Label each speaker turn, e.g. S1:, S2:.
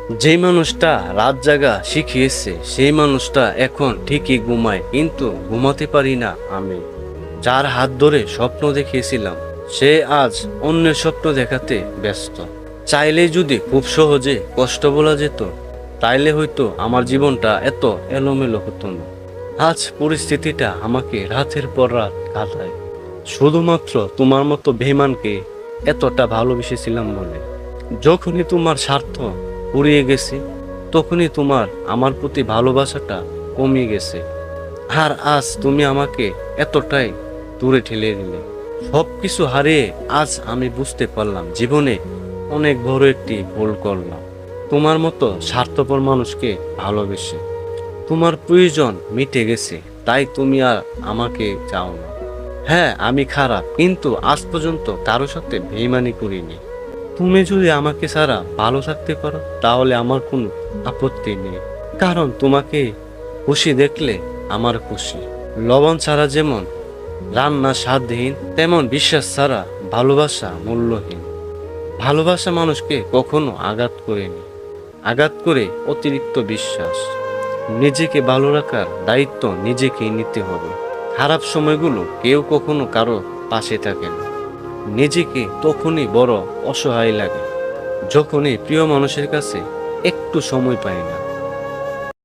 S1: যে মানুষটা রাত জাগা শিখিয়েছে সেই মানুষটা এখন ঠিকই ঘুমায়, কিন্তু ঘুমাতে পারি না আমি। যার হাত ধরে স্বপ্ন দেখিয়েছিলাম সে আজ অন্যের স্বপ্ন দেখাতে ব্যস্ত। চাইলে যদি খুব সহজে কষ্ট বলা যেত তাইলে হয়তো আমার জীবনটা এত এলোমেলো হতো না। আজ পরিস্থিতিটা আমাকে রাতের পর রাত কাঁদায়, শুধুমাত্র তোমার মতো বেঈমানকে এতটা ভালোবেসেছিলাম বলে। যখনই তোমার স্বার্থ ফুরিয়ে গেছে তখনই তোমার আমার প্রতি ভালোবাসাটা কমে গেছে। আর আজ তুমি আমাকে এতটাই দূরে ঠেলে দিলে। সবকিছু হারিয়ে আজ আমি বুঝতে পারলাম জীবনে অনেক বড় একটি ভুল করলাম, তোমার মতো স্বার্থপর মানুষকে ভালোবেসে। তোমার প্রয়োজন মিটে গেছে তাই তুমি আর আমাকে চাও না। হ্যাঁ, আমি খারাপ, কিন্তু আজ পর্যন্ত কারো সাথে বেইমানি করিনি। তুমি যদি আমাকে ছাড়া ভালো থাকতে পারো তাহলে আমার কোনো আপত্তি নেই, কারণ তোমাকে খুশি দেখলে আমার খুশি। লবণ ছাড়া যেমন রান্না স্বাদহীন, তেমন বিশ্বাস ছাড়া ভালোবাসা মূল্যহীন। ভালোবাসা মানুষকে কখনো আঘাত করেনি, আঘাত করে অতিরিক্ত বিশ্বাস। নিজেকে ভালো রাখার দায়িত্ব নিজেকেই নিতে হবে। খারাপ সময়গুলো কেউ কখনো কারো পাশে থাকে না। নিজেকে তখনই বড় অসহায় লাগে যখনই প্রিয় মানুষের কাছে একটু সময় পাই না।